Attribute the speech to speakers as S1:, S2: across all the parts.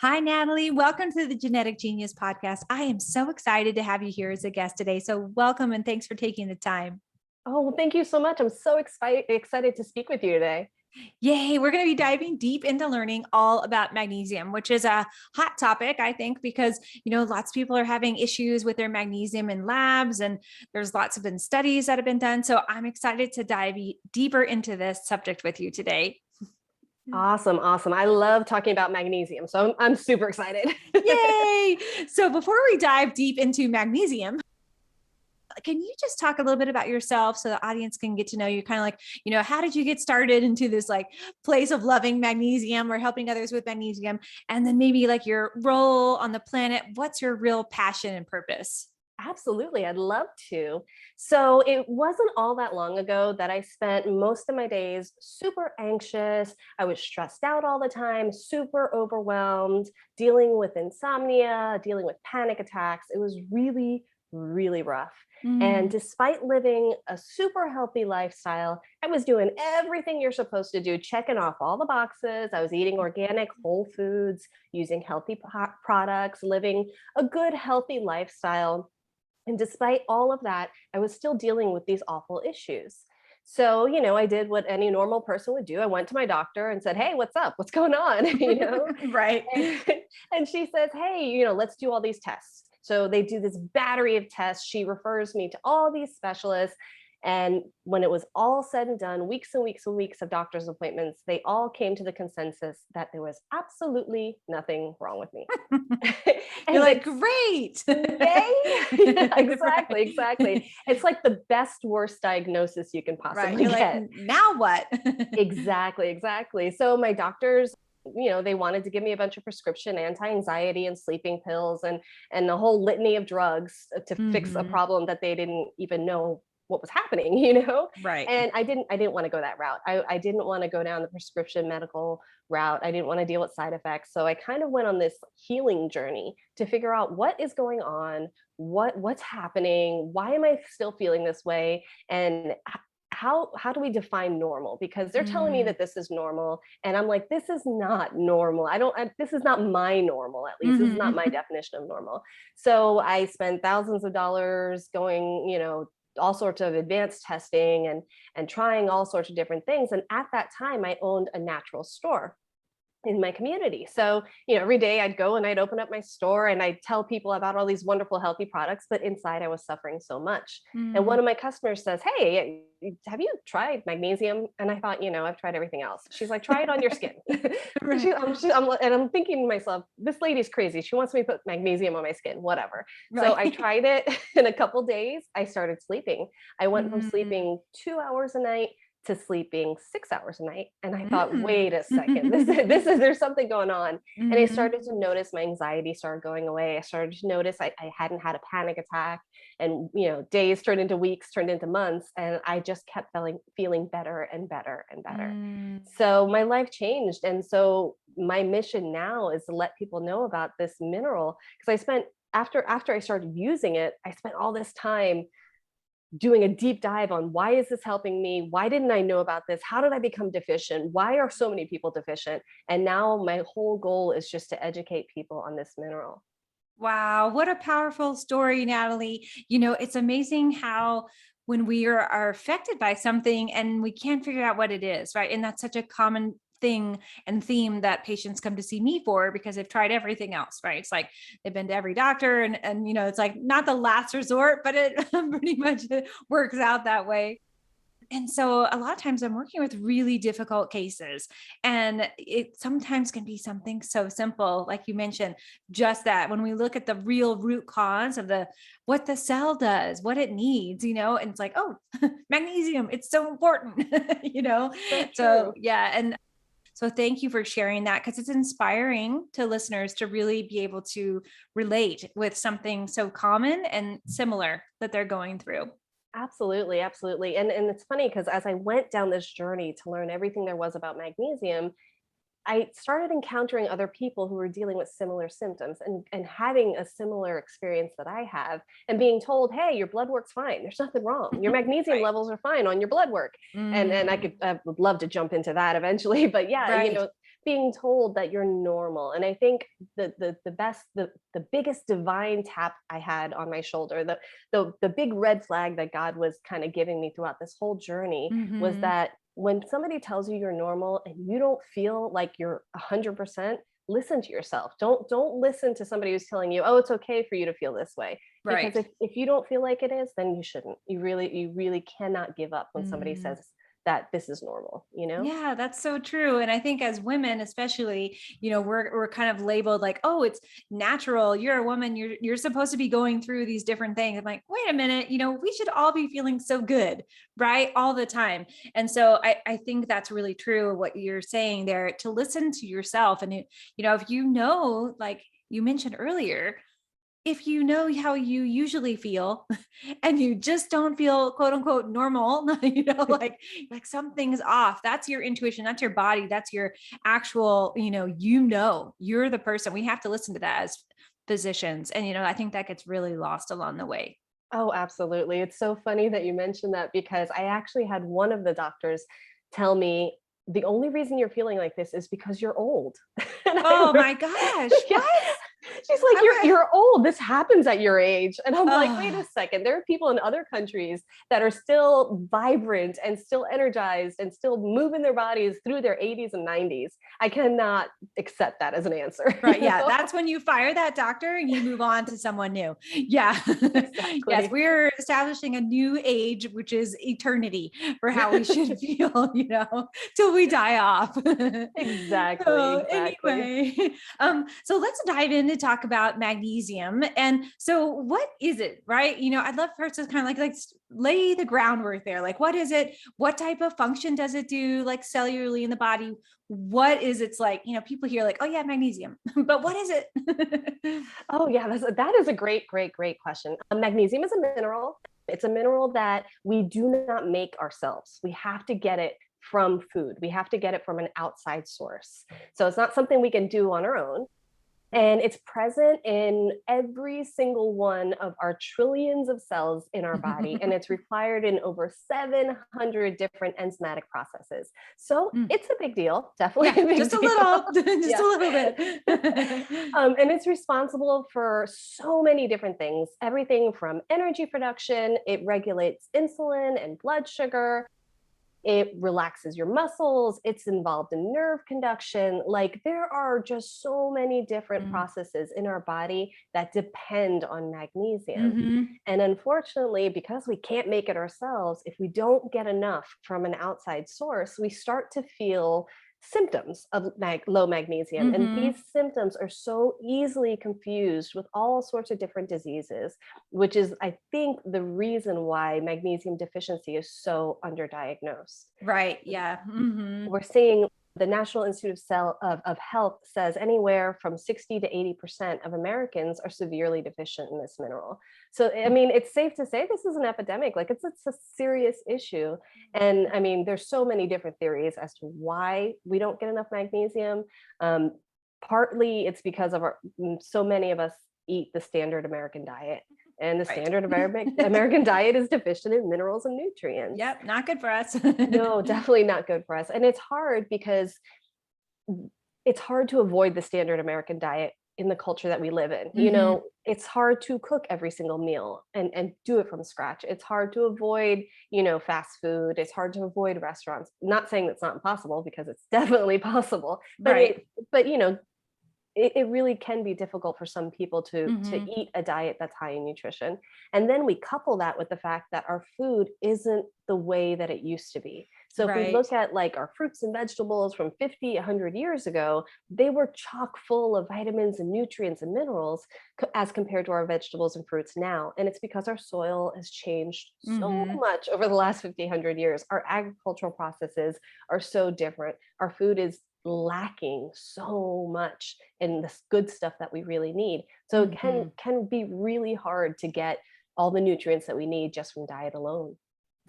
S1: Hi, Natalie. Welcome to the Genetic Genius podcast. I am so excited to have you here as a guest today. So welcome and thanks for taking the time.
S2: Oh, well, thank you so much. I'm so excited to speak with you today.
S1: Yay. We're going to be diving deep into learning all about magnesium, which is a hot topic, I think, because, lots of people are having issues with their magnesium in labs, and there's lots of studies that have been done. So I'm excited to dive deeper into this subject with you today.
S2: Awesome. I love talking about magnesium. So I'm super excited.
S1: Yay. So before we dive deep into magnesium, can you just talk a little bit about yourself so the audience can get to know you? Kind of like, how did you get started into this place of loving magnesium or helping others with magnesium? And then maybe your role on the planet. What's your real passion and purpose?
S2: Absolutely. I'd love to. So it wasn't all that long ago that I spent most of my days super anxious. I was stressed out all the time, super overwhelmed, dealing with insomnia, dealing with panic attacks. It was really, really rough. And despite living a super healthy lifestyle, I was doing everything you're supposed to do, checking off all the boxes. I was eating organic, whole foods, using healthy products, living a good, healthy lifestyle. And despite all of that, I was still dealing with these awful issues. So, I did what any normal person would do. I went to my doctor and said, "Hey, what's up? What's going on?"
S1: Right.
S2: And she says, "Hey, let's do all these tests." So they do this battery of tests. She refers me to all these specialists. And when it was all said and done, weeks and weeks and weeks of doctor's appointments, they all came to the consensus that there was absolutely nothing wrong with me.
S1: You're like, great.
S2: Yay. Yeah, exactly. It's like the best, worst diagnosis you can possibly get.
S1: Like, now what?
S2: Exactly. So my doctors, they wanted to give me a bunch of prescription anti-anxiety and sleeping pills and a whole litany of drugs to fix a problem that they didn't even know what was happening,
S1: Right.
S2: And I didn't want to go that route. I didn't want to go down the prescription medical route. I didn't want to deal with side effects. So I kind of went on this healing journey to figure out what is going on, what's happening, why am I still feeling this way, and how do we define normal? Because they're telling me that this is normal, and I'm like, this is not normal. This is not my normal. At least this is not my definition of normal. So I spent thousands of dollars going, all sorts of advanced testing and trying all sorts of different things. And at that time, I owned a natural store in my community. So, every day I'd go and I'd open up my store and I'd tell people about all these wonderful, healthy products, but inside I was suffering so much. And one of my customers says, "Hey, have you tried magnesium?" And I thought, I've tried everything else. She's like, "Try it on your skin."
S1: Right.
S2: And I'm thinking to myself, this lady's crazy. She wants me to put magnesium on my skin, whatever.
S1: Right.
S2: So I tried it. In a couple days, I started sleeping. I went from sleeping 2 hours a night to sleeping 6 hours a night. And I thought, wait a second, there's something going on. And I started to notice my anxiety started going away. I started to notice I hadn't had a panic attack, and, days turned into weeks, turned into months. And I just kept feeling better and better and better. So my life changed. And so my mission now is to let people know about this mineral, because I spent, after I started using it, I spent all this time doing a deep dive on why is this helping me? Why didn't I know about this? How did I become deficient? Why are so many people deficient? And now my whole goal is just to educate people on this mineral.
S1: Wow. What a powerful story, Natalie. It's amazing how when we are affected by something and we can't figure out what it is, right? And that's such a common thing and theme that patients come to see me for, because they've tried everything else, right? It's like they've been to every doctor and it's like not the last resort, but it pretty much works out that way. And so a lot of times I'm working with really difficult cases, and it sometimes can be something so simple, like you mentioned, just that when we look at the real root cause of what the cell does, what it needs, and it's like, oh, magnesium, it's so important, So yeah. And so thank you for sharing that, because it's inspiring to listeners to really be able to relate with something so common and similar that they're going through.
S2: Absolutely. And it's funny because as I went down this journey to learn everything there was about magnesium, I started encountering other people who were dealing with similar symptoms and having a similar experience that I have, and being told, "Hey, your blood work's fine. There's nothing wrong. Your magnesium
S1: Right.
S2: levels are fine on your blood work." And I would love to jump into that eventually, but yeah,
S1: Right.
S2: being told that you're normal. And I think the biggest divine tap I had on my shoulder, the big red flag that God was kind of giving me throughout this whole journey was
S1: Mm-hmm.
S2: that when somebody tells you you're normal and you don't feel like you're 100%, listen to yourself. Don't listen to somebody who's telling you, oh, it's okay for you to feel this way. Because
S1: Right.
S2: if you don't feel like it is, then you shouldn't. You really cannot give up when somebody
S1: Mm.
S2: says that this is normal, you know?
S1: Yeah, that's so true. And I think as women, especially, we're kind of labeled like, oh, it's natural. You're a woman. You're supposed to be going through these different things. I'm like, wait a minute, we should all be feeling so good, right? All the time. And so I think that's really true what you're saying there, to listen to yourself. And if like you mentioned earlier, if you know how you usually feel and you just don't feel quote unquote normal, like something's off, that's your intuition, that's your body, that's your actual, you're the person. We have to listen to that as physicians. And, I think that gets really lost along the way.
S2: Oh, absolutely. It's so funny that you mentioned that because I actually had one of the doctors tell me the only reason you're feeling like this is because you're old. And I
S1: Oh
S2: remember,
S1: my gosh.
S2: yeah,
S1: What?
S2: she's like,
S1: I
S2: you're old. This happens at your age. And I'm like, wait a
S1: Oh,
S2: second. There are people in other countries that are still vibrant and still energized and still moving their bodies through their 80s and 90s. I cannot accept that as an answer.
S1: right. Yeah. That's when you fire that doctor and you move on to someone new. Yeah. Yes.
S2: Exactly.
S1: We're establishing a new age, which is eternity for how we should feel, till we die off.
S2: Exactly.
S1: So
S2: Exactly.
S1: anyway, so let's dive in to talk about magnesium. And so what is it, right? I'd love for us to kind of like lay the groundwork there. Like, what is it? What type of function does it do, like cellularly in the body? What is it's like, people hear like, oh yeah, magnesium, but what is it?
S2: Oh yeah, that is a great, great, great question. Magnesium is a mineral. It's a mineral that we do not make ourselves. We have to get it from food. We have to get it from an outside source. So it's not something we can do on our own. And it's present in every single one of our trillions of cells in our body. And it's required in over 700 different enzymatic processes. So
S1: Mm,
S2: it's a big deal, definitely
S1: yeah,
S2: a big
S1: just a
S2: deal.
S1: little, just
S2: Yeah.
S1: a little bit.
S2: And it's responsible for so many different things, everything from energy production, it regulates insulin and blood sugar, it relaxes your muscles, it's involved in nerve conduction. Like there are just so many different
S1: Mm,
S2: processes in our body that depend on magnesium.
S1: mhm.
S2: And unfortunately, because we can't make it ourselves, if we don't get enough from an outside source, we start to feel symptoms of low magnesium. And these
S1: Mhm.
S2: symptoms are so easily confused with all sorts of different diseases, which is, I think, the reason why magnesium deficiency is so underdiagnosed.
S1: Right. Yeah. Mhm.
S2: We're seeing the National Institute of Health says anywhere from 60 to 80% of Americans are severely deficient in this mineral. So, I mean, it's safe to say this is an epidemic. Like it's a serious issue. And I mean, there's so many different theories as to why we don't get enough magnesium. Um, Partly it's because of so many of us eat the standard American diet. And the
S1: Right.
S2: standard American diet is deficient in minerals and nutrients.
S1: Yep. Not good for us.
S2: No, definitely not good for us. And it's hard because it's hard to avoid the standard American diet in the culture that we live in. You
S1: Mhm.
S2: know, it's hard to cook every single meal and do it from scratch. It's hard to avoid, fast food. It's hard to avoid restaurants. Not saying that's not impossible because it's definitely possible, but
S1: Right.
S2: it really can be difficult for some people to
S1: Mhm.
S2: eat a diet that's high in nutrition. And then we couple that with the fact that our food isn't the way that it used to be. So if we
S1: Right.
S2: look at like our fruits and vegetables from 50, 100 years ago, they were chock full of vitamins and nutrients and minerals as compared to our vegetables and fruits now. And it's because our soil has changed so
S1: Mhm.
S2: much over the last 50, 100 years. Our agricultural processes are so different. Our food is lacking so much in this good stuff that we really need. So it can
S1: Mhm.
S2: can be really hard to get all the nutrients that we need just from diet alone.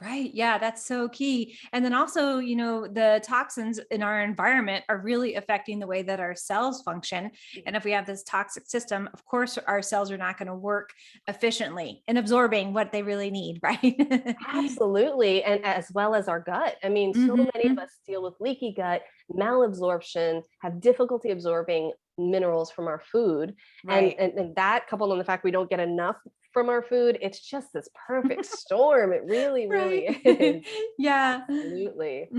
S1: Right. Yeah, that's so key. And then also, the toxins in our environment are really affecting the way that our cells function. And if we have this toxic system, of course, our cells are not going to work efficiently in absorbing what they really need. Right.
S2: Absolutely. And as well as our gut. I mean, so many of
S1: Hmm.
S2: us deal with leaky gut, malabsorption, have difficulty absorbing minerals from our food. And,
S1: Right.
S2: and that coupled on the fact we don't get enough from our food, it's just this perfect storm. It really, really
S1: Right.
S2: is.
S1: Yeah.
S2: Absolutely.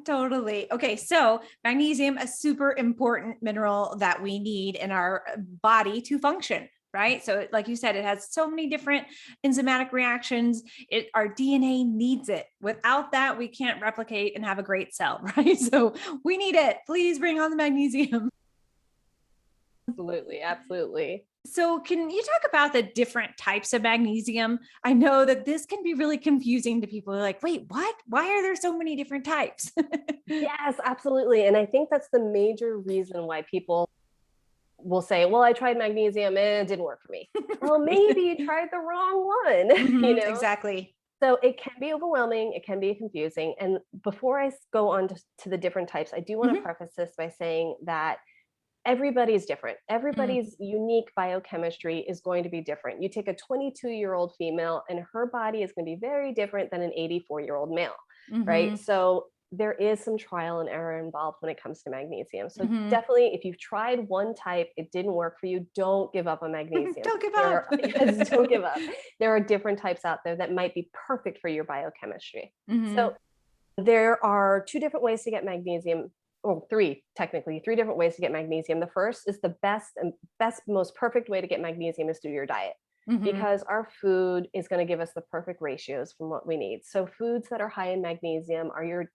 S1: Totally. Okay, so magnesium, a super important mineral that we need in our body to function, right? So, like you said, it has so many different enzymatic reactions. Our DNA needs it. Without that, we can't replicate and have a great cell, right? So, we need it. Please bring on the magnesium.
S2: Absolutely. Absolutely.
S1: So, can you talk about the different types of magnesium? I know that this can be really confusing to people. They're like, wait, what? Why are there so many different types?
S2: Yes, absolutely. And I think that's the major reason why people will say, well, I tried magnesium and it didn't work for me. Well, maybe you tried the wrong one,
S1: Exactly.
S2: So it can be overwhelming, it can be confusing. And before go on to the different types, I do want to
S1: Mhm.
S2: preface this by saying that everybody's different.
S1: Mm,
S2: Everybody's unique biochemistry is going to be different. You take a 22-year-old female, and her body is going to be very different than an 84-year-old male, right?
S1: mhm,
S2: So there is some trial and error involved when it comes to magnesium. So
S1: mhm.
S2: definitely, if you've tried one type, it didn't work for you, don't give up on magnesium.
S1: Don't give
S2: There
S1: up.
S2: are, yes, don't give up. There are different types out there that might be perfect for your biochemistry. So
S1: Mhm,
S2: there are two different ways to get magnesium. Well, three, technically, three different ways to get magnesium. The first is the best, most perfect way to get magnesium is through your diet,
S1: mhm,
S2: because our food is going to give us the perfect ratios from what we need. So, foods that are high in magnesium are your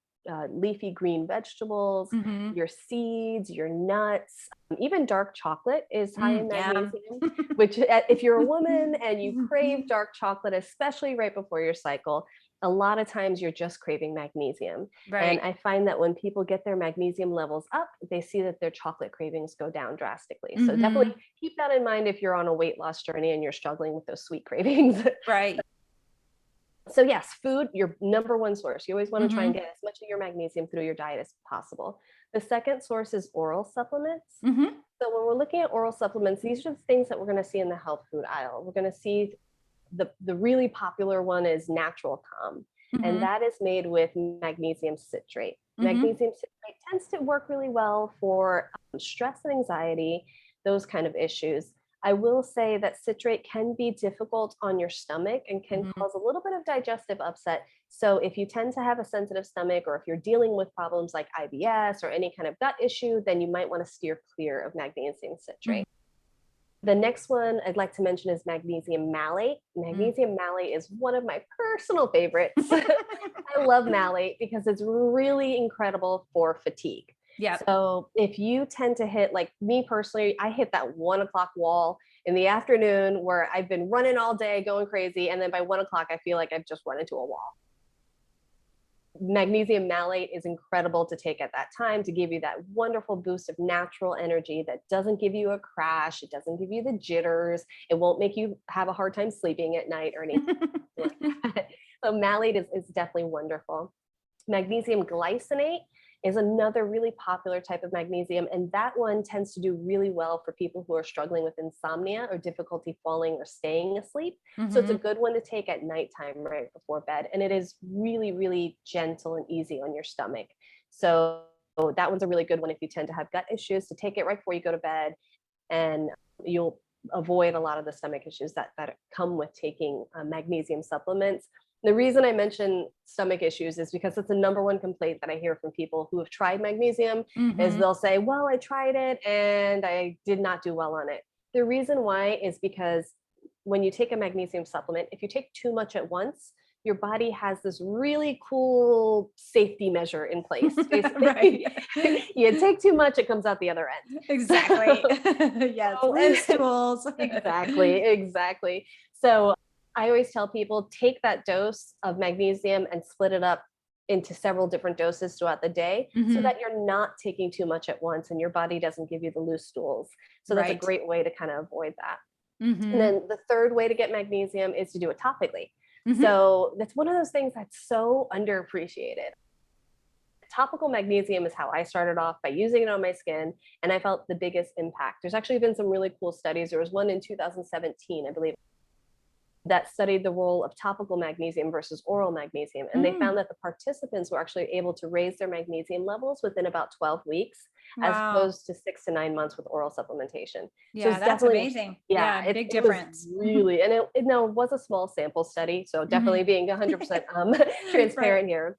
S2: leafy green vegetables,
S1: mhm.
S2: your seeds, your nuts, even dark chocolate is high in
S1: Yum.
S2: magnesium, which, if you're a woman and you crave dark chocolate, especially right before your cycle, a lot of times you're just craving magnesium. And
S1: Right.
S2: I find that when people get their magnesium levels up, they see that their chocolate cravings go down drastically. So definitely
S1: Mhm.
S2: keep that in mind if you're on a weight loss journey and you're struggling with those sweet cravings.
S1: Right.
S2: So yes, food, your number one source. You always want to try and
S1: Mhm,
S2: get as much of your magnesium through your diet as possible. The second source is oral supplements.
S1: mhm,
S2: So when we're looking at oral supplements, these are the things that we're going to see in the health food aisle. We're going to see the really popular one is Natural Calm, and
S1: mhm,
S2: that is made with magnesium citrate.
S1: mhm.
S2: Magnesium citrate tends to work really well for stress and anxiety, those kind of issues. I will say that citrate can be difficult on your stomach and can
S1: Mhm.
S2: cause a little bit of digestive upset. So, if you tend to have a sensitive stomach, or if you're dealing with problems like IBS or any kind of gut issue, then you might want to steer clear of magnesium
S1: Mhm.
S2: citrate. The next one I'd like to mention is magnesium malate.
S1: Mm.
S2: Magnesium malate is one of my personal favorites. I love malate because it's really incredible for fatigue.
S1: Yep.
S2: So if you tend to hit, like me personally, I hit that 1 o'clock wall in the afternoon where I've been running all day, going crazy. And then by 1 o'clock, I feel like I've just run into a wall. Magnesium malate is incredible to take at that time to give you that wonderful boost of natural energy that doesn't give you a crash. It doesn't give you the jitters. It won't make you have a hard time sleeping at night or anything like that. So malate is definitely wonderful. Magnesium glycinate is another really popular type of magnesium, and that one tends to do really well for people who are struggling with insomnia or difficulty falling or staying asleep. So it's a
S1: Mhm.
S2: good one to take at nighttime right before bed, and it is really, really gentle and easy on your stomach. So that one's a really good one if you tend to have gut issues, to take it right before you go to bed, and you'll avoid a lot of the stomach issues that come with taking magnesium supplements. The reason I mention stomach issues is because it's the number one complaint that I hear from people who have tried magnesium is
S1: Mhm.
S2: they'll say, well, I tried it and I did not do well on it. The reason why is because when you take a magnesium supplement, if you take too much at once, your body has this really cool safety measure in place.
S1: Right.
S2: Basically, you take too much, it comes out the other end.
S1: Exactly.
S2: So,
S1: Yes,
S2: so
S1: loose stools.
S2: exactly, exactly. So I always tell people, take that dose of magnesium and split it up into several different doses throughout the day so
S1: Mhm.
S2: that you're not taking too much at once and your body doesn't give you the loose stools. So that's a
S1: Right.
S2: great way to kind of avoid that. And
S1: Mhm.
S2: then the third way to get magnesium is to do it topically. So that's one of those things that's so underappreciated. Topical magnesium is how I started off, by using it on my skin, and I felt the biggest impact. There's actually been some really cool studies. There was one in 2017, I believe, that studied the role of topical magnesium versus oral magnesium. And they found that the participants were actually able to raise their magnesium levels within about 12 weeks, as
S1: Wow.
S2: opposed to 6 to 9 months with oral supplementation. So
S1: Yeah,
S2: it's
S1: that's
S2: definitely,
S1: amazing.
S2: yeah,
S1: Yeah,
S2: it,
S1: big
S2: it was
S1: difference.
S2: really, and it no, it was a small sample study. So definitely being 100%
S1: Right.
S2: transparent here,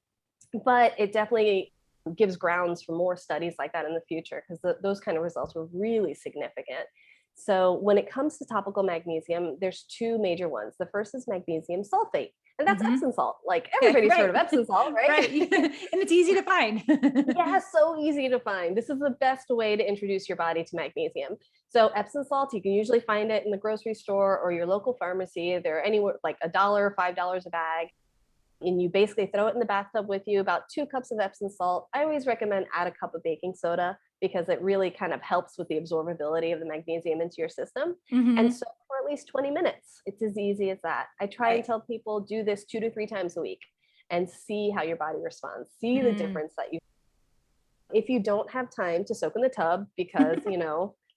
S2: but it definitely gives grounds for more studies like that in the future, because those kind of results were really significant. So when it comes to topical magnesium, there's two major ones. The first is magnesium sulfate, and that's
S1: Hmm.
S2: Epsom salt. Like,
S1: Yeah,
S2: everybody's heard
S1: right.
S2: of Epsom salt,
S1: Right.
S2: right?
S1: And it's easy to find.
S2: Yeah, so easy to find. This is the best way to introduce your body to magnesium. So Epsom salt, you can usually find it in the grocery store or your local pharmacy. They're anywhere like $1, $5 a bag. And you basically throw it in the bathtub with you, about 2 cups of Epsom salt. I always recommend add a cup of baking soda, because it really kind of helps with the absorbability of the magnesium into your system. And
S1: Hmm.
S2: so for at least 20 minutes, it's as easy as that. I try and
S1: Right.
S2: tell people, do this 2 to 3 times a week and see how your body responds. See the
S1: Mm.
S2: difference that you, if you don't have time to soak in the tub because,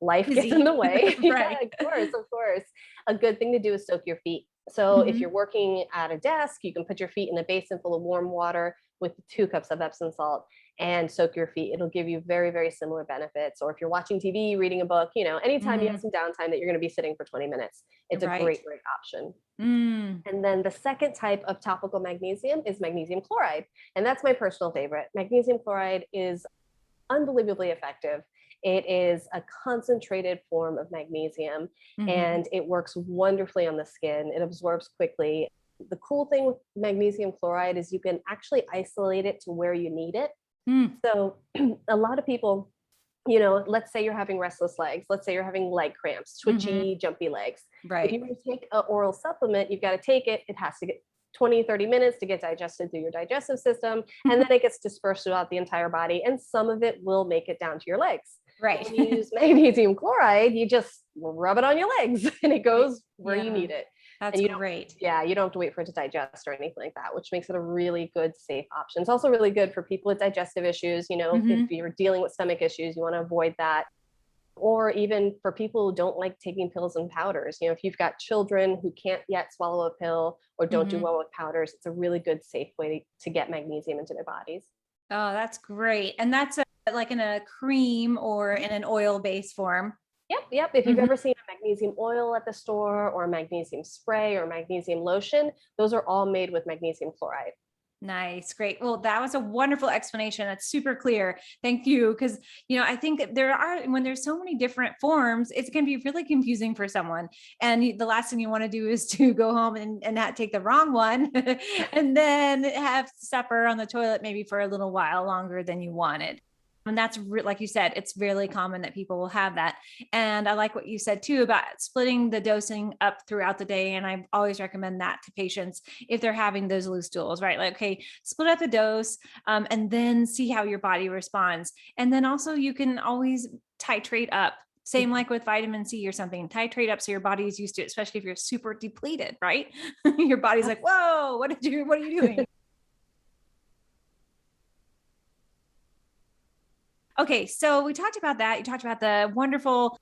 S2: life gets in
S1: Busy.
S2: the way. Yeah,
S1: Right.
S2: of course, of course. A good thing to do is soak your feet. So if you're
S1: Hmm.
S2: working at a desk, you can put your feet in a basin full of warm water with 2 cups of Epsom salt and soak your feet. It'll give you very, very similar benefits. Or if you're watching TV, reading a book, anytime you have
S1: Hmm.
S2: some downtime that you're going to be sitting for 20 minutes, it's a
S1: Right.
S2: great, great option.
S1: Mm.
S2: And then the second type of topical magnesium is magnesium chloride. And that's my personal favorite. Magnesium chloride is unbelievably effective. It is a concentrated form of magnesium,
S1: Hmm.
S2: and it works wonderfully on the skin. It absorbs quickly. The cool thing with magnesium chloride is you can actually isolate it to where you need it.
S1: Mm.
S2: So a lot of people, let's say you're having restless legs, let's say you're having leg cramps,
S1: Hmm.
S2: twitchy, jumpy legs. If
S1: Right.
S2: you want to take an oral supplement, you've got to take it. It has to get 20, 30 minutes to get digested through your digestive system. And then it gets dispersed throughout the entire body. And some of it will make it down to your legs.
S1: Right.
S2: When you use magnesium chloride, you just rub it on your legs and it
S1: Right.
S2: goes where you
S1: Yeah,
S2: need it.
S1: that's
S2: And you don't,
S1: great.
S2: yeah, you don't have to wait for it to digest or anything like that, which makes it a really good, safe option. It's also really good for people with digestive issues. If
S1: Hmm.
S2: you're dealing with stomach issues, you want to avoid that. Or even for people who don't like taking pills and powders. If you've got children who can't yet swallow a pill or don't do
S1: Hmm.
S2: well with powders, it's a really good, safe way to get magnesium into their bodies.
S1: Oh, that's great. And that's like in a cream or in an oil-based form.
S2: Yep, yep. If you've
S1: Mhm.
S2: ever seen a magnesium oil at the store or a magnesium spray or magnesium lotion, those are all made with magnesium chloride.
S1: Nice. Great. Well, that was a wonderful explanation. That's super clear. Thank you. Because, I think that when there's so many different forms, it's going to be really confusing for someone. And the last thing you want to do is to go home and not take the wrong one and then have supper on the toilet maybe for a little while longer than you wanted. And that's like you said, it's really common that people will have that. And I like what you said too about splitting the dosing up throughout the day. And I always recommend that to patients if they're having those loose stools, right? Like, okay, split up the dose and then see how your body responds. And then also you can always titrate up. Same like with vitamin C or something, titrate up so your body is used to it, especially if you're super depleted, right? Your body's like, whoa, what are you doing? Okay, so we talked about that. You talked about the wonderful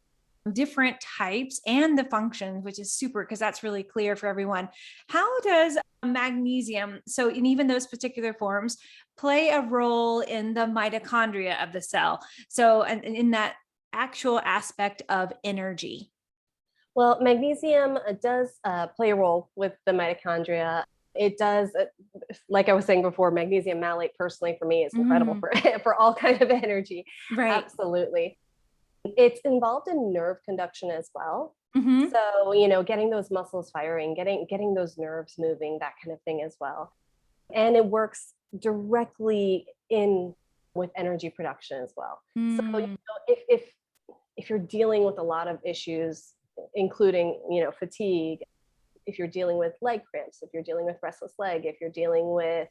S1: different types and the functions, which is super because that's really clear for everyone. How does magnesium, so in even those particular forms, play a role in the mitochondria of the cell? So, and in that actual aspect of energy.
S2: Well, magnesium does play a role with the mitochondria. It does, like I was saying before, magnesium malate personally for me is incredible
S1: Mm,
S2: for for all kind of energy.
S1: right.
S2: Absolutely. It's involved in nerve conduction as well.
S1: Hmm.
S2: So, getting those muscles firing, getting those nerves moving, that kind of thing as well. And it works directly in with energy production as well. So,
S1: Mm,
S2: if you're dealing with a lot of issues, including, fatigue, if you're dealing with leg cramps, if you're dealing with restless leg, if you're dealing with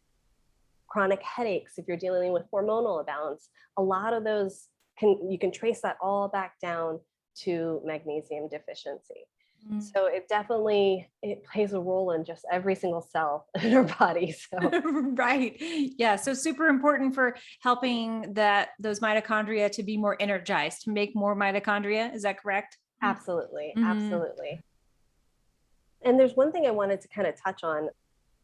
S2: chronic headaches, if you're dealing with hormonal imbalance, a lot of those you can trace that all back down to magnesium deficiency.
S1: Mm.
S2: So it plays a role in just every single cell in our body. So
S1: Right. Yeah. So super important for helping those mitochondria to be more energized, to make more mitochondria. Is that correct?
S2: absolutely,
S1: Mm-hmm.
S2: absolutely. And there's one thing I wanted to kind of touch on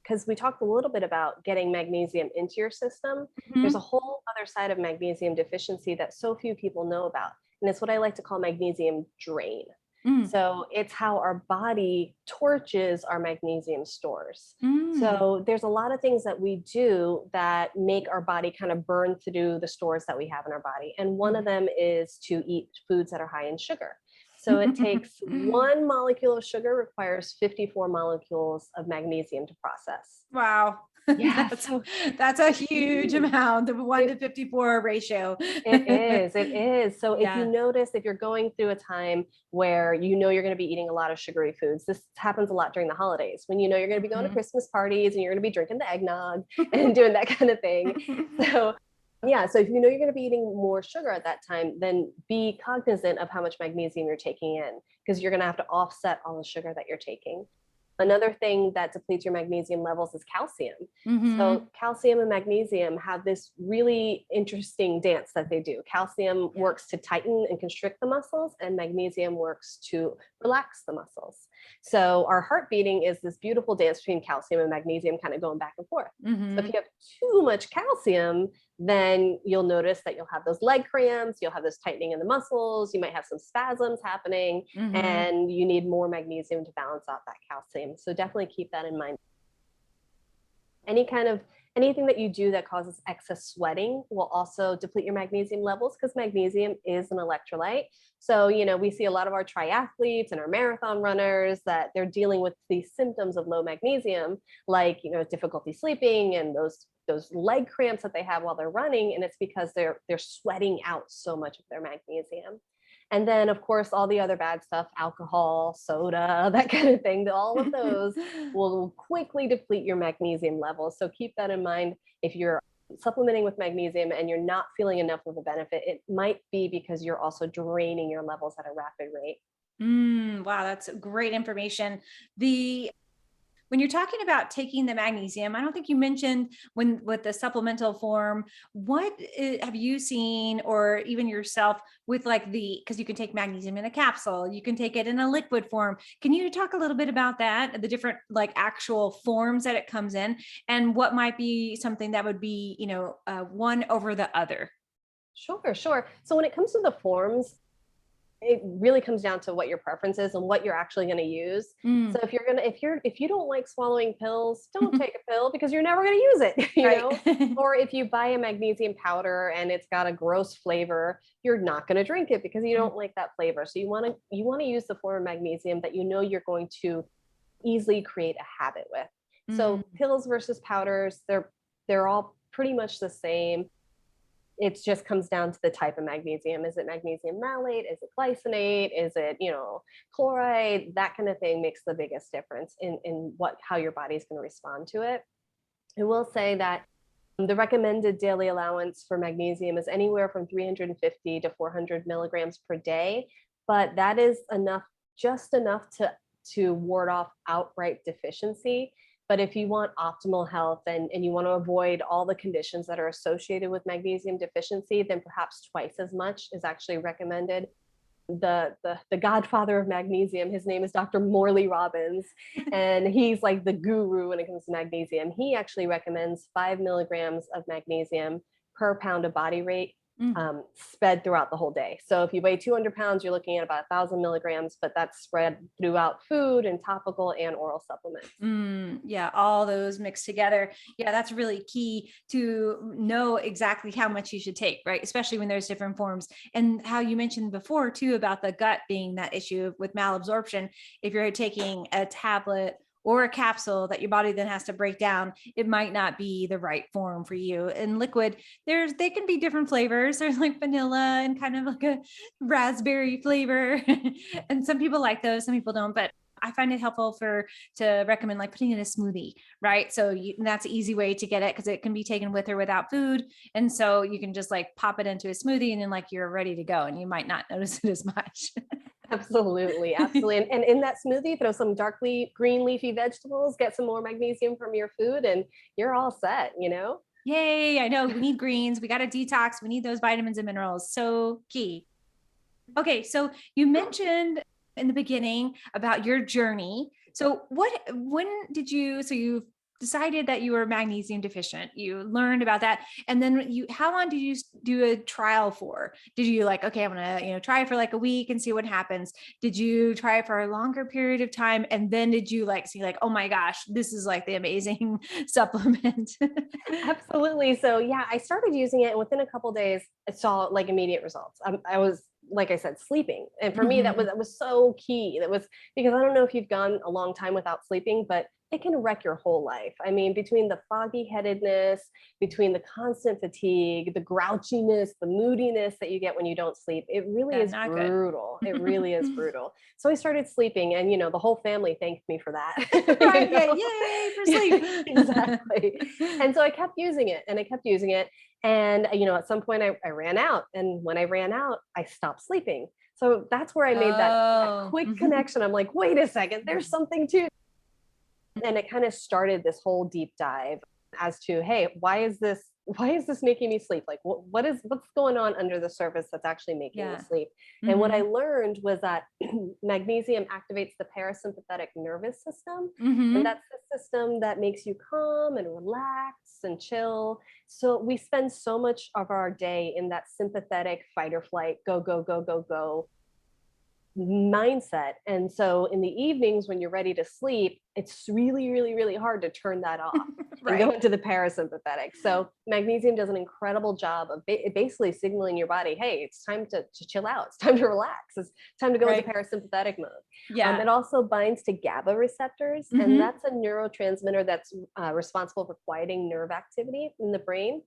S2: because we talked a little bit about getting magnesium into your system. There's a whole other side of magnesium deficiency that so few people know about. And it's what I like to call magnesium drain.
S1: Mm-hmm.
S2: So it's how our body torches our magnesium stores.
S1: Mm-hmm.
S2: So there's a lot of things that we do that make our body kind of burn through the stores that we have in our body. And one of them is to eat foods that are high in sugar. So it takes one molecule of sugar requires 54 molecules of magnesium to process.
S1: Wow.
S2: Yeah,
S1: That's
S2: so
S1: that's a huge
S2: huge.
S1: amount, the 1 to
S2: It
S1: 54 ratio.
S2: It is, it is. So if you
S1: Yeah.
S2: notice, if you're going through a time where you know you're going to be eating a lot of sugary foods, this happens a lot during the holidays when you know you're going to be going to
S1: Mhm.
S2: Christmas parties and you're going to be drinking the eggnog and doing that kind of thing. So yeah, so if you know you're going to be eating more sugar at that time, then be cognizant of how much magnesium you're taking in because you're going to have to offset all the sugar that you're taking. Another thing that depletes your magnesium levels is calcium. So,
S1: Mhm.
S2: calcium and magnesium have this really interesting dance that they do. Calcium
S1: Yeah.
S2: works to tighten and constrict the muscles, and magnesium works to relax the muscles. So, our heart beating is this beautiful dance between calcium and magnesium kind of going back and forth. So, if
S1: Mhm.
S2: you have too much calcium, then you'll notice that you'll have those leg cramps, you'll have this tightening in the muscles, you might have some spasms happening,
S1: Mhm.
S2: and you need more magnesium to balance out that calcium. So definitely keep that in mind. Any kind of anything that you do that causes excess sweating will also deplete your magnesium levels because magnesium is an electrolyte. So, we see a lot of our triathletes and our marathon runners that they're dealing with these symptoms of low magnesium, like, difficulty sleeping and those leg cramps that they have while they're running, and it's because they're sweating out so much of their magnesium. And then, of course, all the other bad stuff, alcohol, soda, that kind of thing, all of those will quickly deplete your magnesium levels. So keep that in mind. If you're supplementing with magnesium and you're not feeling enough of a benefit, it might be because you're also draining your levels at a rapid rate.
S1: Wow, that's great information. The When you're talking about taking the magnesium, I don't think you mentioned when with the supplemental form, have you seen or even yourself with like because you can take magnesium in a capsule, you can take it in a liquid form. Can you talk a little bit about that, the different like actual forms that it comes in and what might be something that would be, one over the other?
S2: Sure, sure. So when it comes to the forms, it really comes down to what your preference is and what you're actually going to use. So
S1: Mm.
S2: if you don't like swallowing pills, don't take a pill because you're never going to use it,
S1: Right.
S2: Or if you buy a magnesium powder and it's got a gross flavor, you're not going to drink it because you
S1: Mm.
S2: don't like that flavor. So you want to use the form of magnesium that you know you're going to easily create a habit with.
S1: Mm.
S2: So pills versus powders, they're all pretty much the same. It just comes down to the type of magnesium. Is it magnesium malate? Is it glycinate? Is it, chloride? That kind of thing makes the biggest difference in how your body is going to respond to it. I will say that the recommended daily allowance for magnesium is anywhere from 350 to 400 milligrams per day, but that is just enough to ward off outright deficiency. But if you want optimal health and you want to avoid all the conditions that are associated with magnesium deficiency, then perhaps twice as much is actually recommended. The godfather of magnesium, his name is Dr. Morley Robbins, and he's like the guru when it comes to magnesium. He actually recommends 5 milligrams of magnesium per pound of body weight,
S1: Mm.
S2: spread throughout the whole day. So if you weigh 200 pounds, you're looking at about 1,000 milligrams, but that's spread throughout food and topical and oral supplements.
S1: Yeah, all those mixed together. Yeah, that's really key to know exactly how much you should take, right? Especially when there's different forms. And how you mentioned before, too, about the gut being that issue with malabsorption. If you're taking a tablet or a capsule that your body then has to break down, it might not be the right form for you. In liquid, they can be different flavors. There's like vanilla and kind of like a raspberry flavor. And some people like those, some people don't. But I find it helpful to recommend like putting in a smoothie, right? So that's an easy way to get it because it can be taken with or without food. And so you can just like pop it into a smoothie and then like you're ready to go and you might not notice it as much.
S2: Absolutely, absolutely. And in that smoothie, throw some green leafy vegetables, get some more magnesium from your food, and you're all set, you know?
S1: Yay. I know we need greens. We got to detox. We need those vitamins and minerals. So key. Okay. So you mentioned in the beginning about your journey. So when did so you decided that you were magnesium deficient, you learned about that. And then how long did you do a trial for? Did you like, okay, I'm going to, try it for like a week and see what happens. Did you try it for a longer period of time? And then did you like, see like, oh my gosh, this is like the amazing supplement.
S2: Absolutely. So yeah, I started using it, and within a couple days, I saw like immediate results. I was, like I said, sleeping, and for me,
S1: Mhm.
S2: that was so key. That was because I don't know if you've gone a long time without sleeping, but it can wreck your whole life. I mean, between the foggy headedness, between the constant fatigue, the grouchiness, the moodiness that you get when you don't sleep, it really
S1: Yeah,
S2: is
S1: not good.
S2: brutal. It really is brutal. So I started sleeping, and the whole family thanked me for that. you
S1: Right. Yeah.
S2: know?
S1: Yay for
S2: Yeah,
S1: sleep.
S2: exactly. And so I kept using it, and I kept using it. And, at some point I ran out. And when I ran out, I stopped sleeping. So that's where I made that
S1: Oh.
S2: quick connection. I'm like, wait a second, there's something to. And it kind of started this whole deep dive as to, hey, why is this making me sleep? Like what's going on under the surface that's actually making me
S1: Yeah.
S2: sleep? And what I
S1: Mhm.
S2: learned was that magnesium activates the parasympathetic nervous system, and
S1: Mhm.
S2: that's the system that makes you calm and relax and chill. So we spend so much of our day in that sympathetic fight or flight, go go go go go mindset. And so in the evenings when you're ready to sleep, it's really, really, really hard to turn that off and go
S1: Right.
S2: into the parasympathetic. So magnesium does an incredible job of basically signaling your body, hey, it's time to chill out. It's time to relax. It's time to go into
S1: Right.
S2: parasympathetic mode.
S1: Yeah.
S2: It also binds to GABA receptors, and
S1: Mhm.
S2: that's a neurotransmitter that's responsible for quieting nerve activity in the brain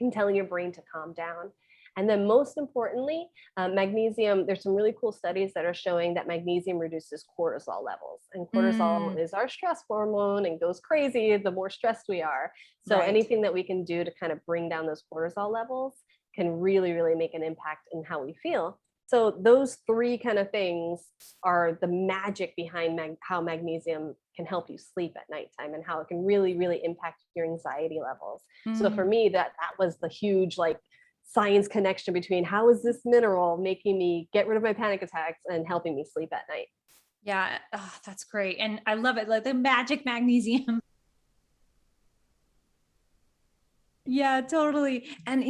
S2: and telling your brain to calm down. And then, most importantly, magnesium, there's some really cool studies that are showing that magnesium reduces cortisol levels. And cortisol
S1: Mm,
S2: is our stress hormone and goes crazy the more stressed we are. So,
S1: right.
S2: anything that we can do to kind of bring down those cortisol levels can really, really make an impact in how we feel. So, those three kind of things are the magic behind how magnesium can help you sleep at nighttime and how it can really, really impact your anxiety levels. So for
S1: Mm.
S2: me, that was the huge like science connection between how is this mineral making me get rid of my panic attacks and helping me sleep at night.
S1: Yeah. Oh, that's great. And I love it. Like the magic magnesium. Yeah, totally. And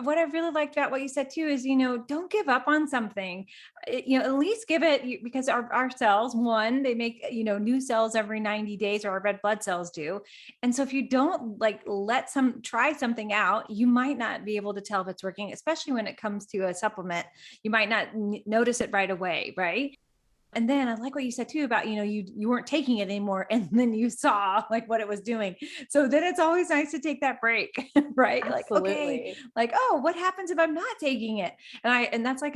S1: what I really liked about what you said too is, don't give up on something. At least give it because our cells, one, they make, new cells every 90 days, or our red blood cells do. And so if you don't like try something out, you might not be able to tell if it's working, especially when it comes to a supplement. You might not notice it right away, right? And then I like what you said too about, you weren't taking it anymore and then you saw like what it was doing. So then it's always nice to take that break, right? Like, okay,
S2: Absolutely.
S1: like, oh, what happens if I'm not taking it? And that's like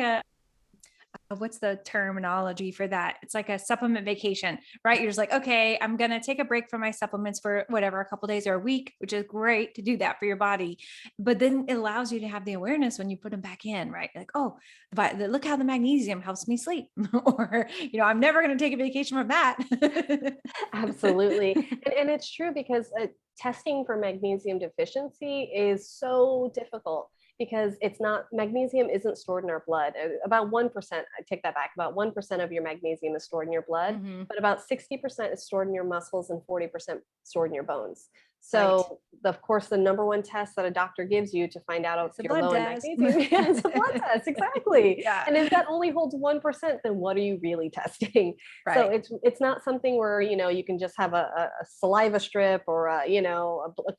S1: what's the terminology for that? It's like a supplement vacation, right? You're just like, okay, I'm going to take a break from my supplements for whatever, a couple days or a week, which is great to do that for your body. But then it allows you to have the awareness when you put them back in, right? Like, oh, but look how the magnesium helps me sleep. Or, I'm never going to take a vacation from that.
S2: Absolutely. And it's true because testing for magnesium deficiency is so difficult because it's not, magnesium isn't stored in our blood. About 1%, I take that back, about 1% of your magnesium is stored in your blood,
S1: Mhm.
S2: but about 60% is stored in your muscles and 40% stored in your bones.
S1: Right.
S2: So, of course, the number one test that a doctor gives you to find out if
S1: It's a
S2: you're
S1: blood
S2: low in
S1: test.
S2: magnesium is a blood test. Exactly.
S1: Yeah.
S2: And if that only holds 1%, then what are you really testing? So
S1: Right.
S2: it's not something where you can just have a saliva strip or a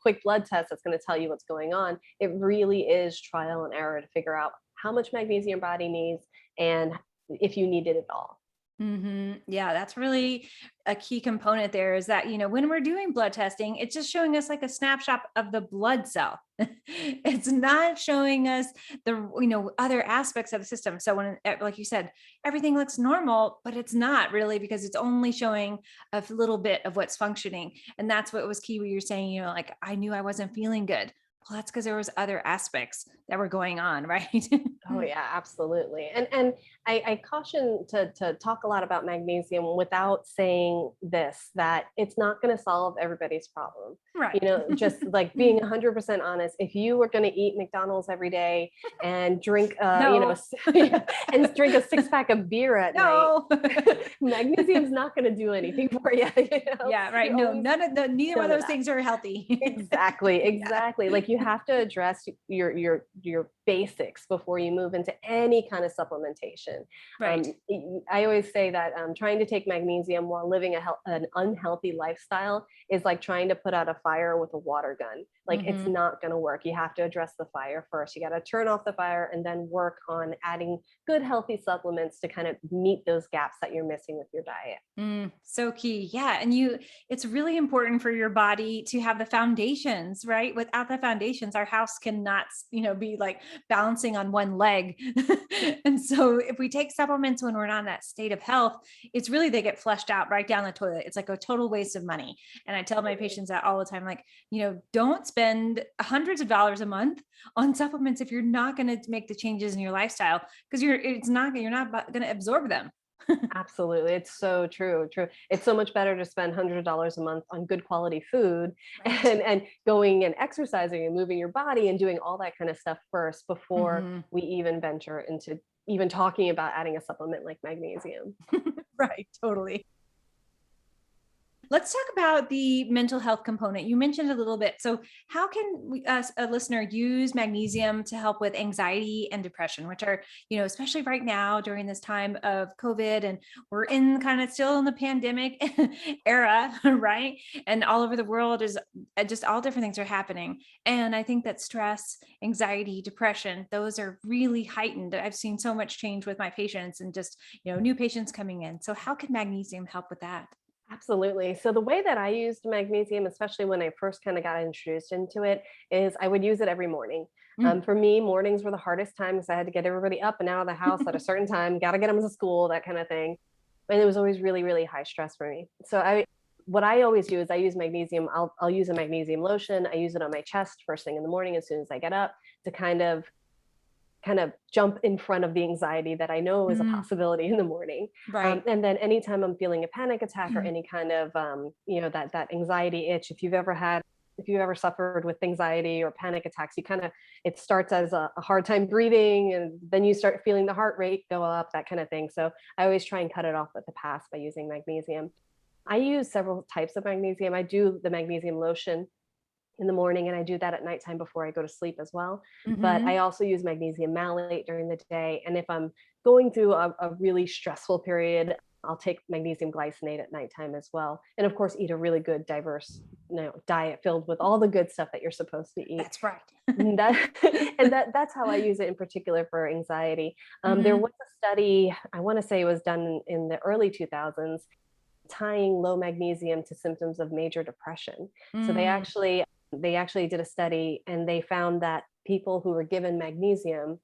S2: quick blood test that's going to tell you what's going on. It really is trial and error to figure out how much magnesium your body needs and if you need it at all.
S1: Yeah, that's really a key component there is that, when we're doing blood testing, it's just showing us like a snapshot of the blood cell. It's not showing us the, other aspects of the system. So when, like you said, everything looks normal, but it's not really because it's only showing a little bit of what's functioning. And that's what was key. Where you're saying, like, I knew I wasn't feeling good. well, that's because there was other aspects that were going on, right?
S2: Oh yeah, absolutely. And I caution to talk a lot about magnesium without saying this, that it's not going to solve everybody's problem.
S1: Right.
S2: Just like being 100% honest, if you were going to eat McDonald's every day and drink,
S1: No,
S2: and drink a 6 pack of beer at night,
S1: no.
S2: magnesium's not going to do anything for you.
S1: Yeah, right.
S2: You
S1: No,
S2: always,
S1: neither one
S2: none
S1: of
S2: of
S1: those
S2: that.
S1: things are healthy.
S2: Exactly,
S1: Yeah,
S2: exactly. Like you have to address your basics before you move into any kind of supplementation.
S1: right.
S2: I always say that trying to take magnesium while living an unhealthy lifestyle is like trying to put out a fire with a water gun. Like it's
S1: Mhm.
S2: not going to work. You have to address the fire first. You got to turn off the fire and then work on adding good healthy supplements to kind of meet those gaps that you're missing with your diet.
S1: So key. Yeah. And it's really important for your body to have the foundations, right? Without the foundations, our house cannot, be like balancing on one leg. And so if we take supplements when we're not in that state of health, it's really, they get flushed out right down the toilet. It's like a total waste of money. And I tell my
S2: Absolutely.
S1: patients that all the time, like, don't spend hundreds of dollars a month on supplements if you're not going to make the changes in your lifestyle, because you're not going to absorb them.
S2: Absolutely. It's so true. True. It's so much better to spend $100 a month on good quality food
S1: Right.
S2: and going and exercising and moving your body and doing all that kind of stuff first before
S1: Mhm.
S2: we even venture into even talking about adding a supplement like magnesium.
S1: Right. Totally. Let's talk about the mental health component. You mentioned a little bit. So, how can a listener use magnesium to help with anxiety and depression, which are, especially right now during this time of COVID, and we're in kind of still in the pandemic era, right? And all over the world is just all different things are happening. And I think that stress, anxiety, depression, those are really heightened. I've seen so much change with my patients and just, new patients coming in. So, how can magnesium help with that?
S2: Absolutely. So the way that I used magnesium, especially when I first kind of got introduced into it, is I would use it every morning.
S1: Mm.
S2: For me, mornings were the hardest time because I had to get everybody up and out of the house at a certain time, got to get them to school, that kind of thing. And it was always really, really high stress for me. What I always do is I use magnesium. I'll use a magnesium lotion. I use it on my chest first thing in the morning as soon as I get up to kind of jump in front of the anxiety that I know is a
S1: Mm.
S2: possibility in the morning.
S1: Right.
S2: And then anytime I'm feeling a panic attack or any kind of, that anxiety itch, if you've ever suffered with anxiety or panic attacks, it starts as a hard time breathing and then you start feeling the heart rate go up, that kind of thing. So I always try and cut it off at the pass by using magnesium. I use several types of magnesium. I do the magnesium lotion in the morning and I do that at nighttime before I go to sleep as well. But I
S1: Mhm.
S2: also use magnesium malate during the day. And if I'm going through a really stressful period, I'll take magnesium glycinate at nighttime as well. And of course, eat a really good, diverse, diet filled with all the good stuff that you're supposed to eat.
S1: That's right.
S2: And that's how I use it in particular for anxiety. There
S1: Mhm.
S2: was a study, I want to say it was done in the early 2000s, tying low magnesium to symptoms of major depression. So
S1: Mm.
S2: they actually did a study and they found that people who were given magnesium,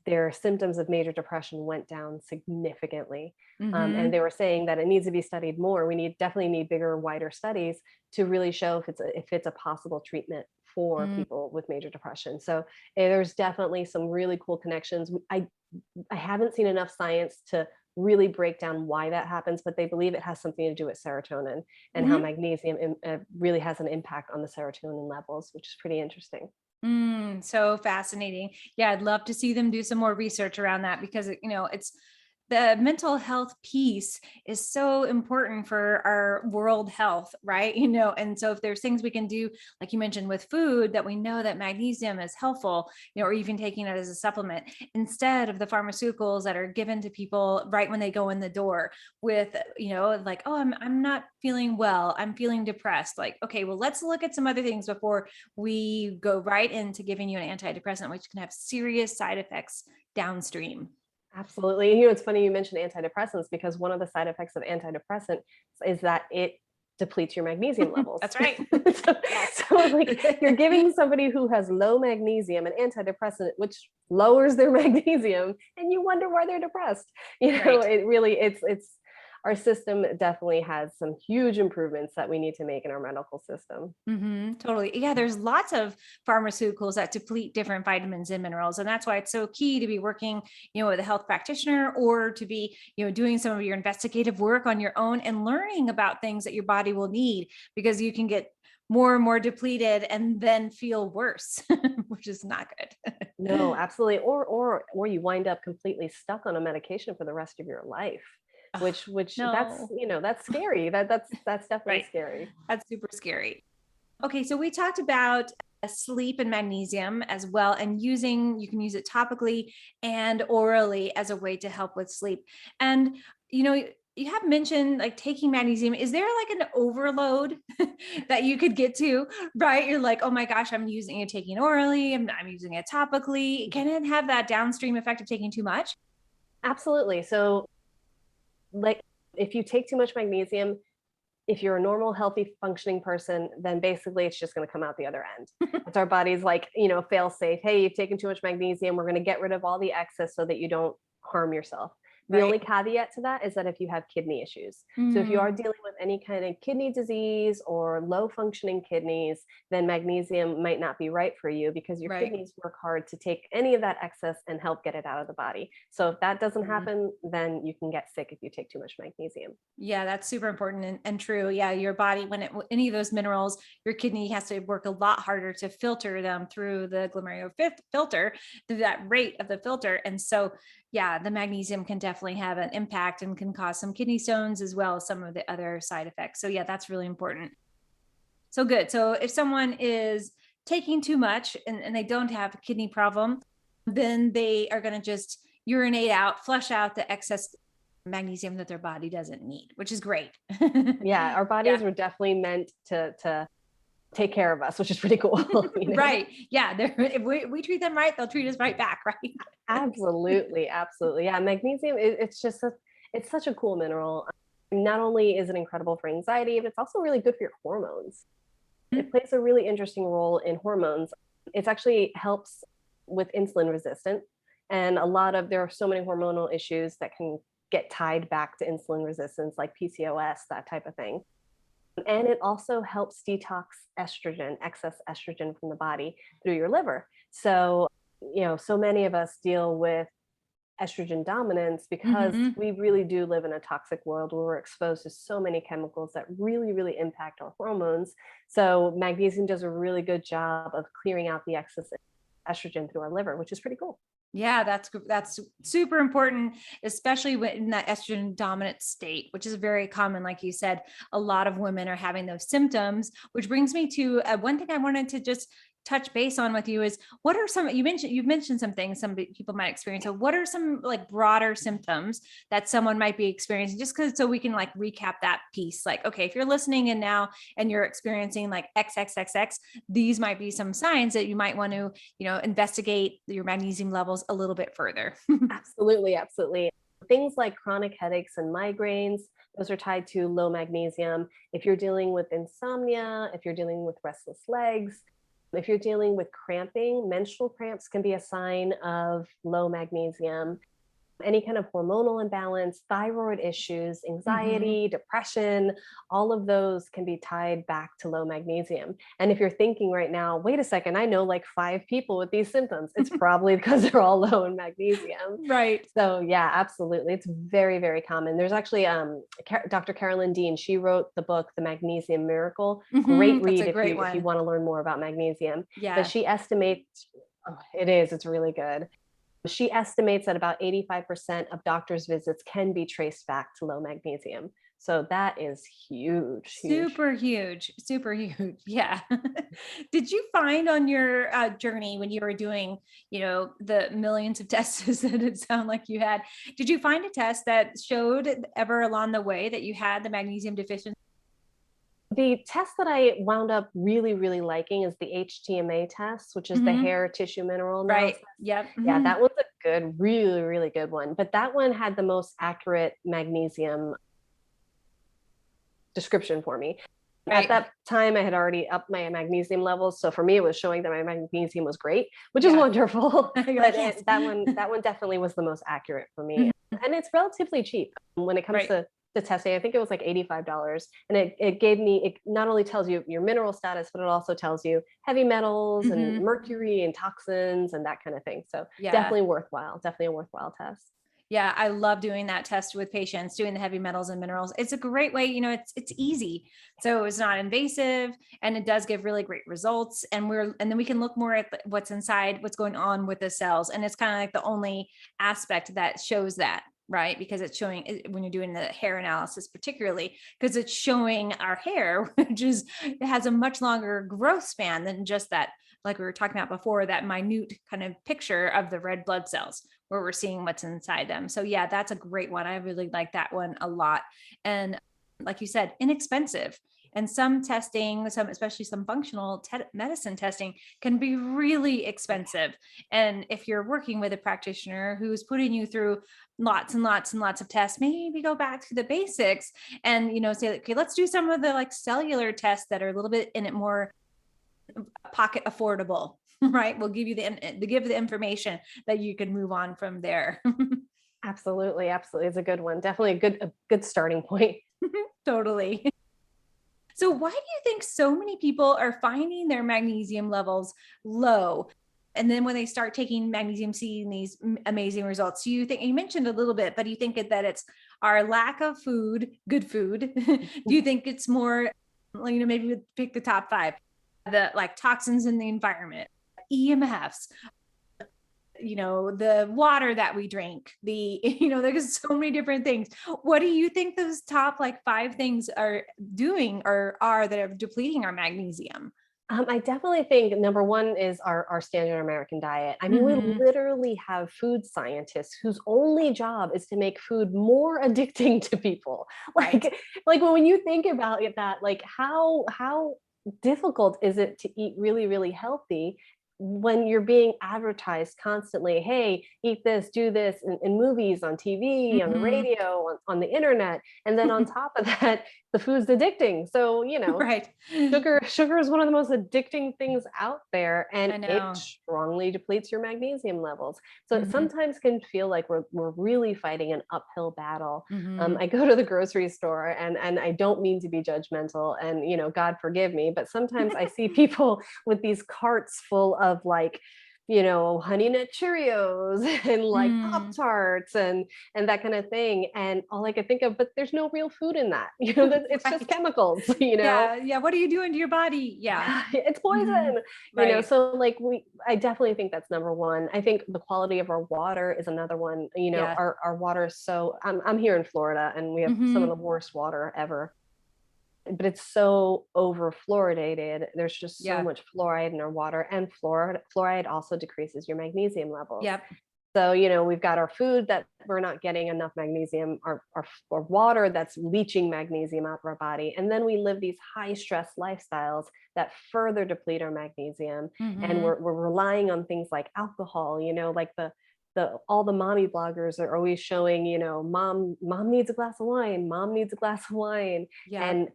S2: their symptoms of major depression went down significantly. And
S1: Mhm.
S2: they were saying that it needs to be studied more. Definitely need bigger, wider studies to really show if it's a possible treatment for
S1: Mm.
S2: people with major depression. So there's definitely some really cool connections. I haven't seen enough science to really break down why that happens, but they believe it has something to do with serotonin and how
S1: Mhm.
S2: magnesium really has an impact on the serotonin levels, which is pretty interesting.
S1: So fascinating. Yeah, I'd love to see them do some more research around that because it's the mental health piece is so important for our world health, right? And so if there's things we can do, like you mentioned with food, that we know that magnesium is helpful, or even taking it as a supplement instead of the pharmaceuticals that are given to people right when they go in the door with, like, oh, I'm not feeling well, I'm feeling depressed. Like, okay, well, let's look at some other things before we go right into giving you an antidepressant, which can have serious side effects downstream.
S2: Absolutely. And it's funny you mentioned antidepressants because one of the side effects of antidepressant is that it depletes your magnesium levels.
S1: That's right.
S2: so,
S1: Yes.
S2: so like you're giving somebody who has low magnesium an antidepressant, which lowers their magnesium, and you wonder why they're depressed.
S1: Right.
S2: It really it's our system definitely has some huge improvements that we need to make in our medical system.
S1: Totally. Yeah, there's lots of pharmaceuticals that deplete different vitamins and minerals. And that's why it's so key to be working, with a health practitioner, or to be, doing some of your investigative work on your own and learning about things that your body will need, because you can get more and more depleted and then feel worse, which is not good.
S2: No, absolutely. Or you wind up completely stuck on a medication for the rest of your life,
S1: Ugh,
S2: which that's,
S1: no.
S2: that's scary. That's definitely
S1: Right.
S2: scary.
S1: That's super scary. Okay, so we talked about sleep and magnesium as well, and you can use it topically and orally as a way to help with sleep. And, you have mentioned like taking magnesium. Is there like an overload that you could get to, right? You're like, oh my gosh, I'm using it, taking orally, I'm using it topically. Can it have that downstream effect of taking too much?
S2: Absolutely. So like if you take too much magnesium, if you're a normal, healthy, functioning person, then basically it's just going to come out the other end. It's our body's like, fail safe. Hey, you've taken too much magnesium. We're going to get rid of all the excess so that you don't harm yourself. The
S1: Right.
S2: only caveat to that is that if you have kidney issues. So if you
S1: Mm,
S2: are dealing with any kind of kidney disease or low functioning kidneys, then magnesium might not be right for you, because your
S1: right.
S2: kidneys work hard to take any of that excess and help get it out of the body. So if that doesn't
S1: Mm.
S2: happen, then you can get sick if you take too much magnesium.
S1: Yeah, that's super important and true. Yeah, your body, when any of those minerals, your kidney has to work a lot harder to filter them through the glomerular filter, through that rate of the filter. And so, yeah, the magnesium can definitely have an impact and can cause some kidney stones as well as some of the other side effects. So, yeah, that's really important. So, good. So, if someone is taking too much and they don't have a kidney problem, then they are going to just urinate out, flush out the excess magnesium that their body doesn't need, which is great.
S2: Yeah, our bodies
S1: Yeah,
S2: were definitely meant to take care of us, which is pretty cool.
S1: right. Yeah, if we treat them right, they'll treat us right back, right?
S2: Absolutely, absolutely. Yeah, magnesium, it's just it's such a cool mineral. Not only is it incredible for anxiety, but it's also really good for your hormones. It plays a really interesting role in hormones. It's actually helps with insulin resistance, and there are so many hormonal issues that can get tied back to insulin resistance, like PCOS, that type of thing. And it also helps detox estrogen, excess estrogen from the body through your liver. So, so many of us deal with estrogen dominance because
S1: Hmm.
S2: we really do live in a toxic world where we're exposed to so many chemicals that really, really impact our hormones. So, magnesium does a really good job of clearing out the excess estrogen through our liver, which is pretty cool.
S1: Yeah, that's super important, especially when in that estrogen dominant state, which is very common. Like you said, a lot of women are having those symptoms, which brings me to one thing I wanted to just touch base on with you is what are some, you've mentioned some things some people might experience. So what are some like broader symptoms that someone might be experiencing, just because, so we can like recap that piece, like, okay, if you're listening and now and you're experiencing like XXXX, these might be some signs that you might want to, investigate your magnesium levels a little bit further.
S2: Absolutely, absolutely. Things like chronic headaches and migraines, those are tied to low magnesium. If you're dealing with insomnia, if you're dealing with restless legs, if you're dealing with cramping, menstrual cramps can be a sign of low magnesium. Any kind of hormonal imbalance, thyroid issues,
S1: Hmm.
S2: anxiety, depression, all of those can be tied back to low magnesium. And if you're thinking right now, wait a second, I know like 5 people with these symptoms, it's probably because they're all low in magnesium.
S1: Right.
S2: So yeah, absolutely. It's very, very common. There's actually Dr. Carolyn Dean, she wrote the book, The Magnesium Miracle. Great
S1: That's
S2: read
S1: a
S2: if
S1: great
S2: you
S1: one.
S2: want to learn more about magnesium. But
S1: Yeah.
S2: she estimates, oh, it's really good. She estimates that about 85% of doctors' visits can be traced back to low magnesium. So that is huge, huge.
S1: Super huge, super huge. Yeah. Did you find on your journey when you were doing, the millions of tests that it sounded like you had, did you find a test that showed ever along the way that you had the magnesium deficiency?
S2: The test that I wound up really, really liking is the HTMA test, which is the
S1: Hmm.
S2: hair tissue mineral
S1: Right.
S2: analysis.
S1: Yep.
S2: Yeah,
S1: Hmm.
S2: that one's a good, really, really good one. But that one had the most accurate magnesium description for me. At
S1: Right.
S2: that time, I had already upped my magnesium levels, so for me, it was showing that my magnesium was great, which is
S1: Yeah.
S2: wonderful.
S1: You're
S2: But
S1: like, yes.
S2: that one definitely was the most accurate for me,
S1: Mhm.
S2: and it's relatively cheap when it comes
S1: Right.
S2: to the testing. I think it was like $85. And it gave me, it not only tells you your mineral status, but it also tells you heavy metals and
S1: Mhm.
S2: mercury and toxins and that kind of thing. So
S1: Yeah.
S2: definitely worthwhile, definitely a worthwhile test.
S1: Yeah, I love doing that test with patients, doing the heavy metals and minerals. It's a great way, it's easy. So it's not invasive and it does give really great results. And then we can look more at what's inside, what's going on with the cells. And it's kind of like the only aspect that shows that, right? Because it's showing when you're doing the hair analysis, particularly because it's showing our hair, which is, it has a much longer growth span than just that, like we were talking about before, that minute kind of picture of the red blood cells where we're seeing what's inside them. So yeah, that's a great one. I really like that one a lot. And like you said, inexpensive. And some testing, especially some functional medicine testing, can be really expensive. And if you're working with a practitioner who's putting you through lots and lots and lots of tests, maybe go back to the basics and say, okay, let's do some of the like cellular tests that are a little bit in it more pocket affordable, right? We'll give you the information that you can move on from there.
S2: Absolutely, absolutely. It's a good one. Definitely a good starting point.
S1: Totally. So why do you think so many people are finding their magnesium levels low? And then when they start taking magnesium, seeing these amazing results, do you think, you mentioned a little bit, but do you think that it's our lack of food, good food? Do you think it's more, maybe we pick the top five, the like toxins in the environment, EMFs, the water that we drink, there's so many different things. What do you think those top like five things are doing or are that are depleting our magnesium?
S2: I definitely think number one is our standard American diet. I mean, we
S1: Mhm.
S2: literally have food scientists whose only job is to make food more addicting to people.
S1: Right.
S2: Like when you think about it, that like how difficult is it to eat really, really healthy when you're being advertised constantly, hey, eat this, do this in movies, on TV, on the
S1: Mhm.
S2: radio, on the internet. And then on top of that, the food's addicting. So,
S1: Right.
S2: sugar is one of the most addicting things out there, and
S1: I
S2: it
S1: know.
S2: strongly depletes your magnesium levels. So it
S1: Mhm.
S2: sometimes can feel like we're really fighting an uphill battle.
S1: Mhm.
S2: I go to the grocery store, and I don't mean to be judgmental, and God forgive me, but sometimes I see people with these carts full of like Honey Nut Cheerios and like Pop
S1: Mm.
S2: Tarts and that kind of thing. And all I could think of, but there's no real food in that. That it's just
S1: Right.
S2: chemicals,
S1: Yeah. Yeah. What are you doing to your body? Yeah.
S2: It's
S1: Mhm.
S2: poison,
S1: Right.
S2: so like I definitely think that's number one. I think the quality of our water is another one.
S1: Yeah.
S2: Our water is so, I'm here in Florida and we have some of
S1: Mhm.
S2: the worst water ever, but it's so over fluoridated. There's just so
S1: Yeah.
S2: much fluoride in our water, and fluoride also decreases your magnesium levels.
S1: Yep.
S2: So, we've got our food that we're not getting enough magnesium, our water that's leaching magnesium out of our body. And then we live these high stress lifestyles that further deplete our magnesium. And
S1: Mhm.
S2: we're relying on things like alcohol, like all the mommy bloggers are always showing, mom needs a glass of wine, mom needs a glass of wine.
S1: Yep.
S2: And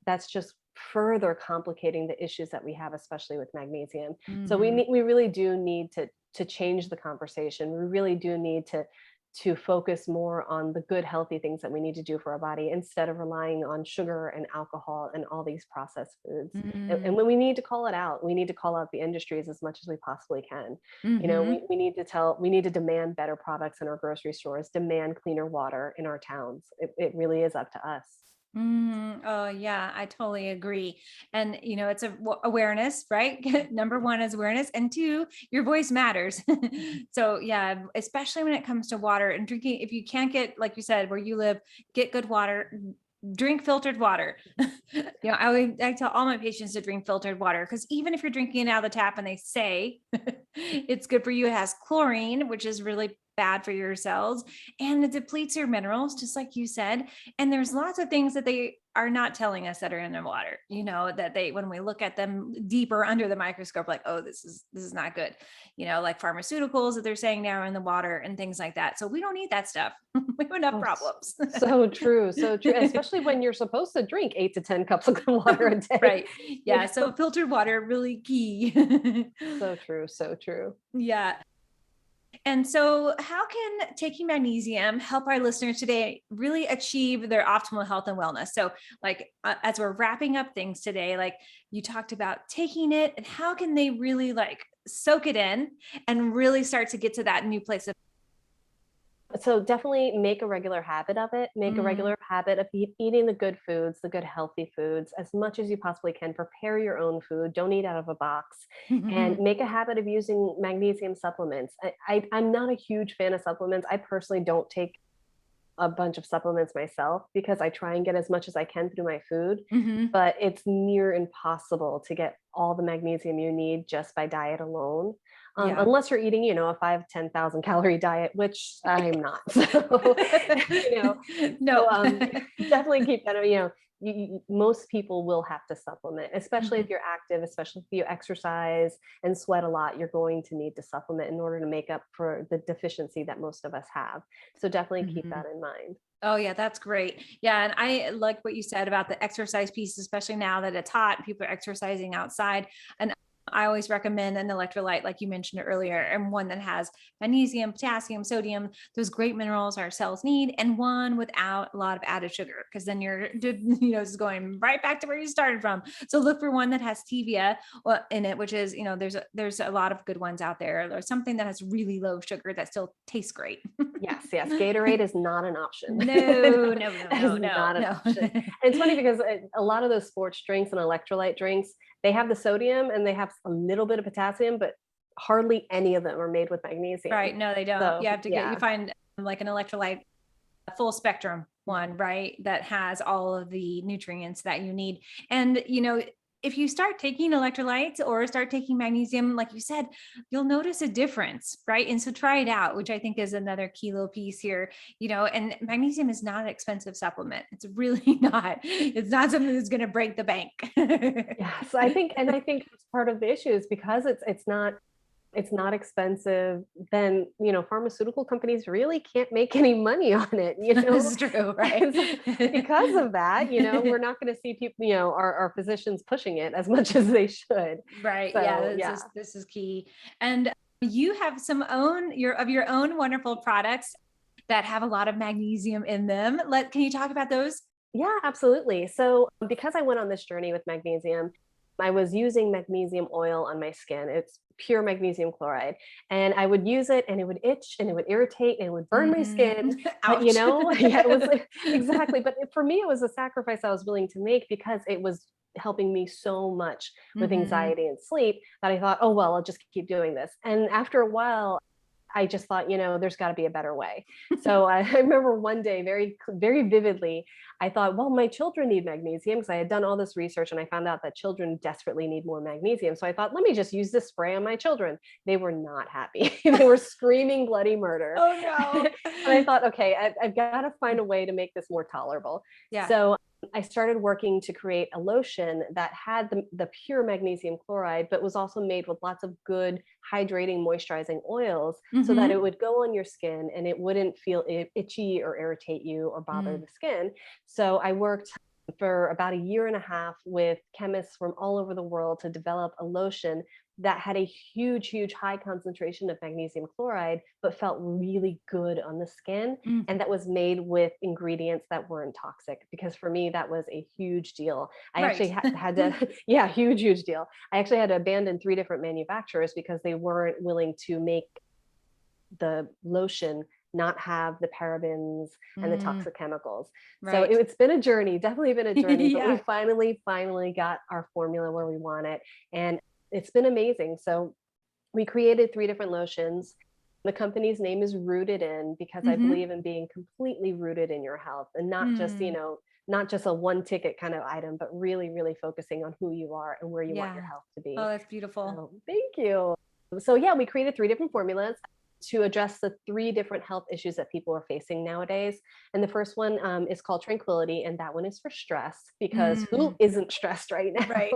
S2: that's just further complicating the issues that we have, especially with magnesium. So
S1: Mhm.
S2: we really do need to change the conversation. We really do need to focus more on the good, healthy things that we need to do for our body instead of relying on sugar and alcohol and all these processed foods. And
S1: Mhm.
S2: when we need to call it out, we need to call out the industries as much as we possibly can.
S1: Mhm.
S2: We need to demand better products in our grocery stores, demand cleaner water in our towns. It really is up to us.
S1: Oh, yeah, I totally agree. And, it's awareness, right? Number one is awareness. And two, your voice matters. So, yeah, especially when it comes to water and drinking, if you can't get, like you said, where you live, get good water, drink filtered water. I tell all my patients to drink filtered water because even if you're drinking it out of the tap and they say it's good for you, it has chlorine, which is really bad for your cells, and it depletes your minerals, just like you said. And there's lots of things that they are not telling us that are in the water, that when we look at them deeper under the microscope, like, oh, this is not good, like pharmaceuticals that they're saying now are in the water and things like that. So we don't need that stuff. We have enough
S2: Oh,
S1: problems.
S2: so true, so true. Especially when you're supposed to drink 8 to 10 cups of water a day.
S1: Right.
S2: You
S1: Yeah. So
S2: know,
S1: filtered water, really key.
S2: so true, so true.
S1: Yeah. And so, how can taking magnesium help our listeners today really achieve their optimal health and wellness? So, like, as we're wrapping up things today, like you talked about taking it, and how can they really like soak it in and really start to get to that new place of,
S2: So definitely make a regular habit of it. Make a
S1: mm,
S2: regular habit of eating the good foods, the good healthy foods, as much as you possibly can. Prepare your own food. Don't eat out of a box, and make a habit of using magnesium supplements. I'm not a huge fan of supplements. I personally don't take a bunch of supplements myself because I try and get as much as I can through my food,
S1: hmm
S2: but it's near impossible to get all the magnesium you need just by diet alone.
S1: yeah.
S2: Unless you're eating, a 10,000 calorie diet, which I'm not. So, you know,
S1: No.
S2: so definitely keep that, most people will have to supplement, especially if
S1: Mhm.
S2: you're active, especially if you exercise and sweat a lot, you're going to need to supplement in order to make up for the deficiency that most of us have. So definitely keep
S1: Mhm.
S2: that in mind.
S1: Oh yeah, that's great. Yeah, and I like what you said about the exercise piece, especially now that it's hot, people are exercising outside. And I always recommend an electrolyte, like you mentioned earlier, and one that has magnesium, potassium, sodium, those great minerals our cells need, and one without a lot of added sugar, because then you're, just going right back to where you started from. So look for one that has stevia in it, which is, there's a lot of good ones out there. There's something that has really low sugar that still tastes great.
S2: Yes, yes. Gatorade is not an option.
S1: No, no, no,
S2: That is
S1: no, no,
S2: not an
S1: no.
S2: option. And it's funny because a lot of those sports drinks and electrolyte drinks, they have the sodium and they have a little bit of potassium, but hardly any of them are made with magnesium.
S1: Right. No, they don't.
S2: So,
S1: You
S2: yeah.
S1: find like an electrolyte, a full spectrum one, right? That has all of the nutrients that you need. And, if you start taking electrolytes or start taking magnesium, like you said, you'll notice a difference, right? And so try it out, which I think is another key little piece here, and magnesium is not an expensive supplement. It's really not. It's not something that's going to break the bank.
S2: Yes, I think it's part of the issue is because it's not expensive, then, pharmaceutical companies really can't make any money on it,
S1: That's true, right?
S2: And so because of that, we're not going to see people, our physicians pushing it as much as they should.
S1: Right. Yeah,
S2: So, yeah.
S1: this is key. And you have your own wonderful products that have a lot of magnesium in them. Can you talk about those?
S2: Yeah, absolutely. So, because I went on this journey with magnesium, I was using magnesium oil on my skin. It's pure magnesium chloride. And I would use it and it would itch and it would irritate and it would burn my skin. But,
S1: Ouch.
S2: yeah, it was exactly. But for me, it was a sacrifice I was willing to make because it was helping me so much with
S1: hmm
S2: anxiety and sleep that I thought, oh, well, I'll just keep doing this. And after a while, I just thought, there's got to be a better way. So I remember one day very, very vividly, I thought, well, my children need magnesium because I had done all this research and I found out that children desperately need more magnesium. So I thought, let me just use this spray on my children. They were not happy. They were screaming bloody murder.
S1: Oh
S2: And
S1: no.
S2: I thought, okay, I've got to find a way to make this more tolerable.
S1: Yeah.
S2: So I started working to create a lotion that had the pure magnesium chloride, but was also made with lots of good hydrating, moisturizing oils so that it
S1: hmm
S2: would go on your skin and it wouldn't feel itchy or irritate you or bother the skin. So I worked for about a year and a half with chemists from all over the world to develop a lotion that had a huge, huge high concentration of magnesium chloride, but felt really good on the skin.
S1: mm
S2: And that was made with ingredients that weren't toxic. Because for me, that was a huge deal. I actually
S1: Right.
S2: had to, yeah, huge, huge deal. I actually had to abandon 3 different manufacturers because they weren't willing to make the lotion not have the parabens and the
S1: Mm,
S2: toxic chemicals. So
S1: right.
S2: it's been a journey, definitely been a journey, but we
S1: Yeah.
S2: finally got our formula where we want it. And it's been amazing. So we created 3 different lotions. The company's name is Rooted In because I
S1: hmm
S2: believe in being completely rooted in your health and not just,
S1: Mm,
S2: not just a one ticket kind of item, but really, really focusing on who you are and where you want your
S1: yeah.
S2: health to
S1: Oh,
S2: be.
S1: that's beautiful.
S2: So thank you. So yeah, we created 3 different formulas to address the 3 different health issues that people are facing nowadays. And the first one is called Tranquility, and that one is for stress because who
S1: Mm,
S2: isn't stressed right
S1: right.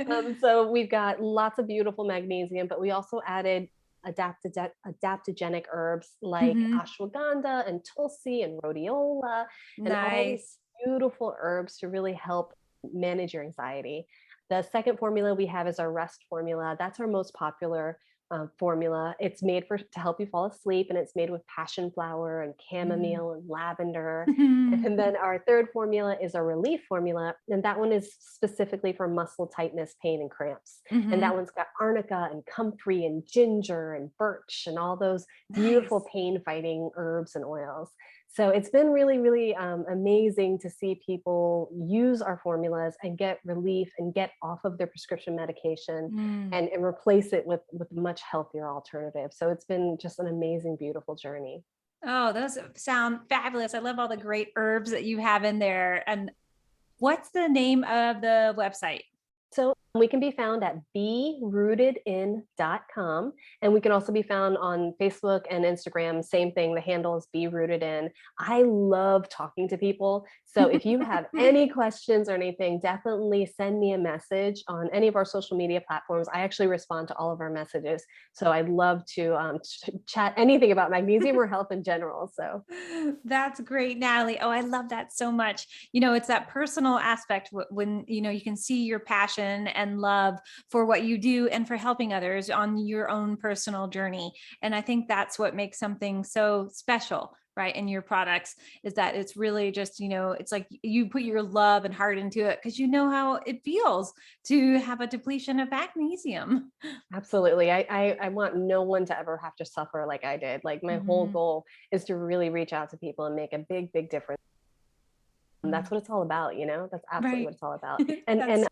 S2: now? So we've got lots of beautiful magnesium, but we also added adaptogenic herbs like
S1: hmm
S2: ashwagandha and tulsi and rhodiola and all these
S1: Nice.
S2: beautiful herbs to really help manage your anxiety. The second formula we have is our rest formula. That's our most popular. formula. It's made to help you fall asleep, and it's made with passion flower and
S1: Mm.
S2: chamomile and lavender. And then our third formula is a relief formula, and that one is specifically for muscle tightness, pain, and cramps. And that
S1: Mhm.
S2: one's got arnica and comfrey and ginger and birch and all those beautiful
S1: Nice.
S2: pain fighting herbs and oils. So it's been really, really amazing to see people use our formulas and get relief and get off of their prescription medication
S1: Mm.
S2: and replace it with much healthier alternatives. So it's been just an amazing, beautiful journey.
S1: Oh, those sound fabulous. I love all the great herbs that you have in there. And what's the name of the website?
S2: So we can be found at berootedin.com. And we can also be found on Facebook and Instagram. Same thing. The handle is Be Rooted In. I love talking to people. So if you have any questions or anything, definitely send me a message on any of our social media platforms. I actually respond to all of our messages. So I'd love to chat anything about magnesium or health in general. So
S1: That's great, Natalie. Oh, I love that so much. It's that personal aspect when, you can see your passion and love for what you do and for helping others on your own personal journey. And I think that's what makes something so special, right, in your products, is that it's really just, it's like you put your love and heart into it because you know how it feels to have a depletion of magnesium.
S2: absolutely. I want no one to ever have to suffer like I did. Like my whole
S1: Mhm.
S2: goal is to really reach out to people and make a big, big difference. And that's
S1: Mm.
S2: what it's all about, you know? That's absolutely what
S1: Right.
S2: it's all about. And
S1: That's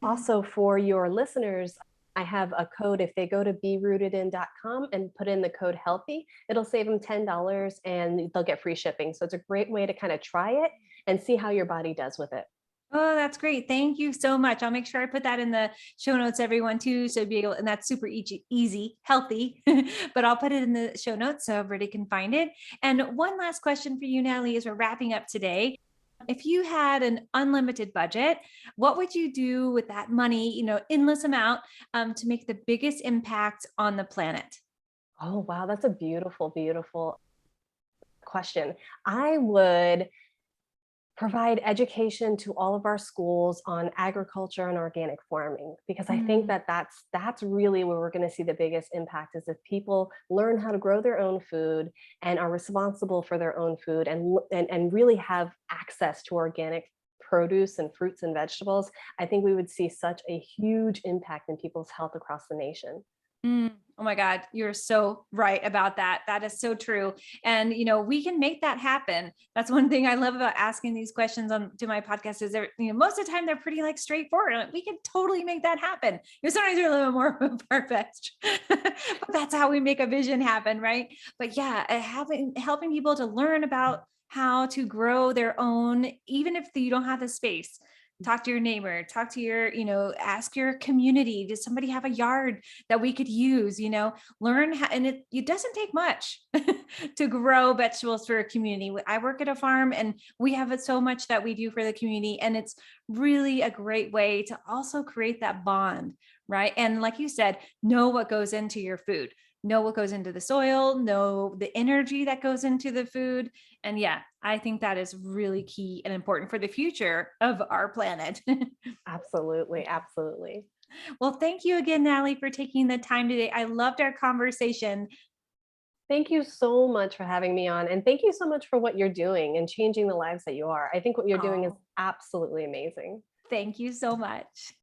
S2: also for your listeners, I have a code. If they go to berootedin.com and put in the code healthy, it'll save them $10 and they'll get free shipping. So it's a great way to kind of try it and see how your body does with it.
S1: Oh, that's great. Thank you so much. I'll make sure I put that in the show notes, everyone, too. So be able, and that's super easy, healthy, but I'll put it in the show notes so everybody can find it. And one last question for you, Natalie, as we're wrapping up today. If you had an unlimited budget, what would you do with that money, endless amount, to make the biggest impact on the planet?
S2: Oh, wow. That's a beautiful, beautiful question. I would provide education to all of our schools on agriculture and organic farming, because I think
S1: Mm.
S2: that that's really where we're going to see the biggest impact, is if people learn how to grow their own food and are responsible for their own food, and really have access to organic produce and fruits and vegetables. I think we would see such a huge impact in people's health across the nation.
S1: Mm. Oh my God, you're so right about that. That is so true. And we can make that happen. That's one thing I love about asking these questions on to my podcast is they're, most of the time they're pretty like straightforward. Like, we can totally make that happen. Sometimes they're a little more far-fetched, but that's how we make a vision happen, right? But yeah, having helping people to learn about how to grow their own, even if you don't have the space. Talk to your neighbor, talk to your, ask your community. Does somebody have a yard that we could use, learn how, and it doesn't take much to grow vegetables for a community. I work at a farm and we have it so much that we do for the community. And it's really a great way to also create that bond, right? And like you said, know what goes into your food, know what goes into the soil, know the energy that goes into the food. And yeah, I think that is really key and important for the future of our planet.
S2: Absolutely, absolutely.
S1: Well, thank you again, Natalie, for taking the time today. I loved our conversation.
S2: Thank you so much for having me on. And thank you so much for what you're doing and changing the lives that you are. I think what you're doing is
S1: Oh,
S2: absolutely amazing.
S1: thank you so much.